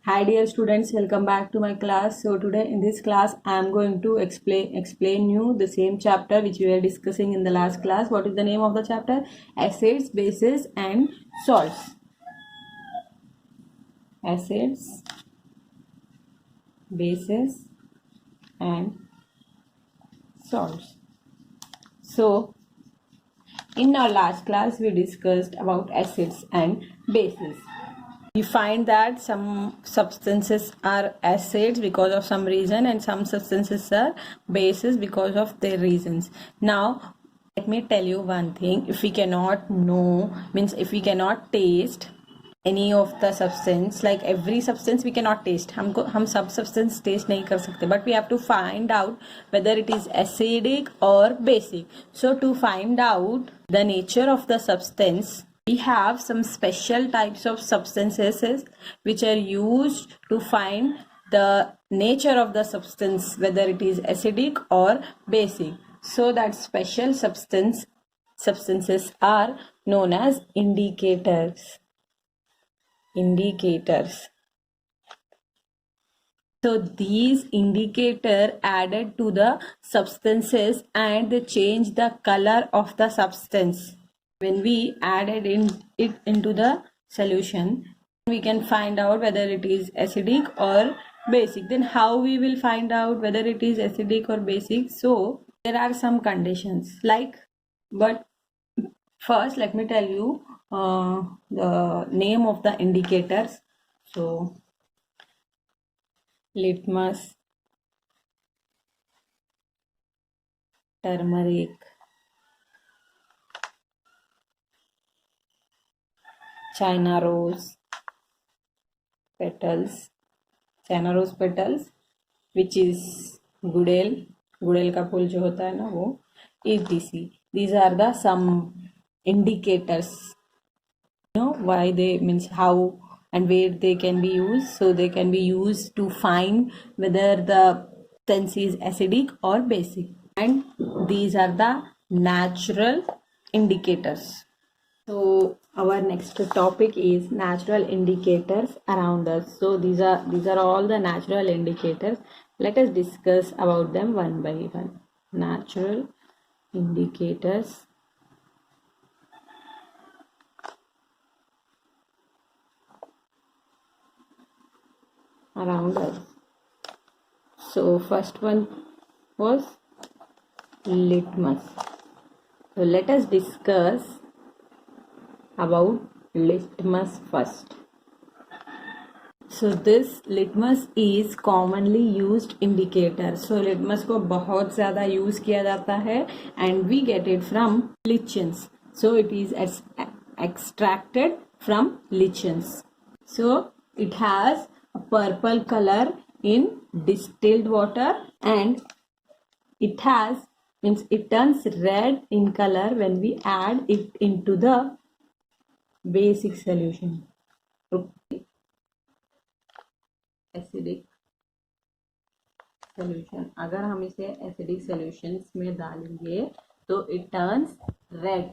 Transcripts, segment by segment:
Hi dear students, welcome back to my class. So today in this class I am going to explain you the same chapter which we were discussing in the last class. What is the name of the chapter? Acids, bases and salts. Acids, bases and salts. So in our last class we discussed about acids and bases. We find that some substances are acids because of some reason and some substances are bases because of their reasons. Now let me tell you one thing. If we cannot know, means if we cannot taste any of the substance, like every substance we cannot taste, हम सब substance taste नहीं कर सकते, but we have to find out whether it is acidic or basic. So to find out the nature of the substance, we have some special types of substances which are used to find the nature of the substance, whether it is acidic or basic. So that special substances are known as indicators. So these indicator added to the substances and they change the color of the substance. When we added it into the solution, we can find out whether it is acidic or basic. Then how we will find out whether it is acidic or basic? So there are some conditions but first let me tell you the name of the indicators. So litmus, turmeric, China rose petals, which is गुड़ेल का फूल जो होता है ना वो, etc. These are the some indicators. You know why they, means how and where they can be used. So they can be used to find whether the substance is acidic or basic, and these are the natural indicators. So our next topic is natural indicators around us. So these are all the natural indicators. Let us discuss about them one by one. Natural indicators around us. So first one was litmus. So let us discuss about litmus first. So this litmus is commonly used indicator. So litmus को बहुत ज़्यादा use किया जाता है and we get it from lichens. So it is extracted from lichens. So it has a purple color in distilled water and it turns red in color when we add it into the basic solution. Acidic solution, अगर हम इसे acidic solutions में डालेंगे तो it turns red.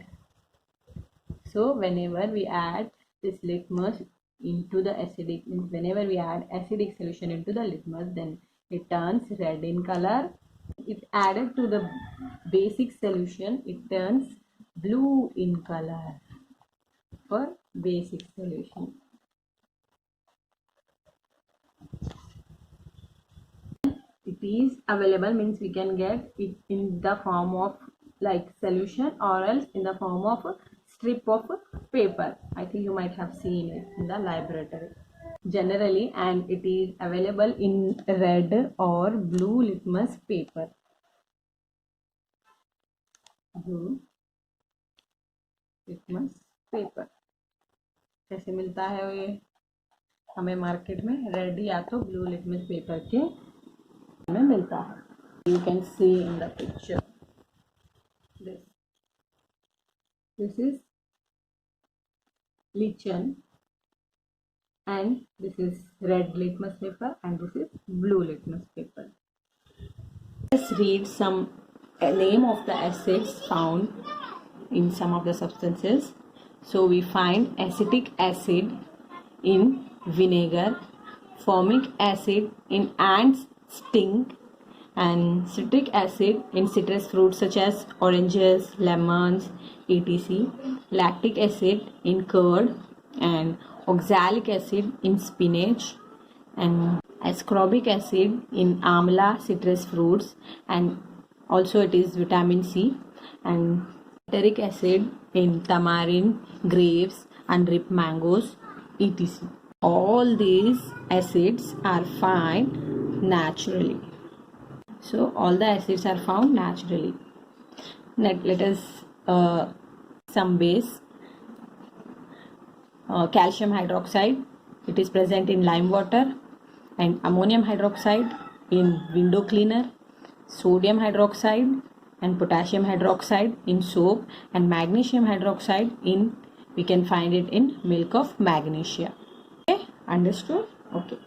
So whenever we add this litmus into the acidic, whenever we add acidic solution into the litmus, then it turns red in color. If added to the basic solution, it turns blue in color for basic solution. It is available, means we can get it in the form of like solution or else in the form of a strip of paper. I think you might have seen it in the laboratory generally, and it is available in red or blue litmus paper. Blue litmus paper कैसे मिलता है ये हमें market में? Red या तो blue litmus paper के में मिलता है. You can see in the picture this is lichen and this is red litmus paper and this is blue litmus paper. Let's read some name of the acids found in some of the substances. So we find acetic acid in vinegar, formic acid in ants' sting, and citric acid in citrus fruits such as oranges, lemons, etc. Lactic acid in curd, and oxalic acid in spinach, and ascorbic acid in amla citrus fruits, and also it is vitamin C, and tartaric acid in tamarind, grapes, unripe mangoes, etc. All these acids are found naturally. So all the acids are found naturally. Let us some base. Calcium hydroxide, it is present in lime water, and ammonium hydroxide in window cleaner, sodium hydroxide and potassium hydroxide in soap, and magnesium hydroxide in, we can find it in milk of magnesia. Okay, understood? Okay.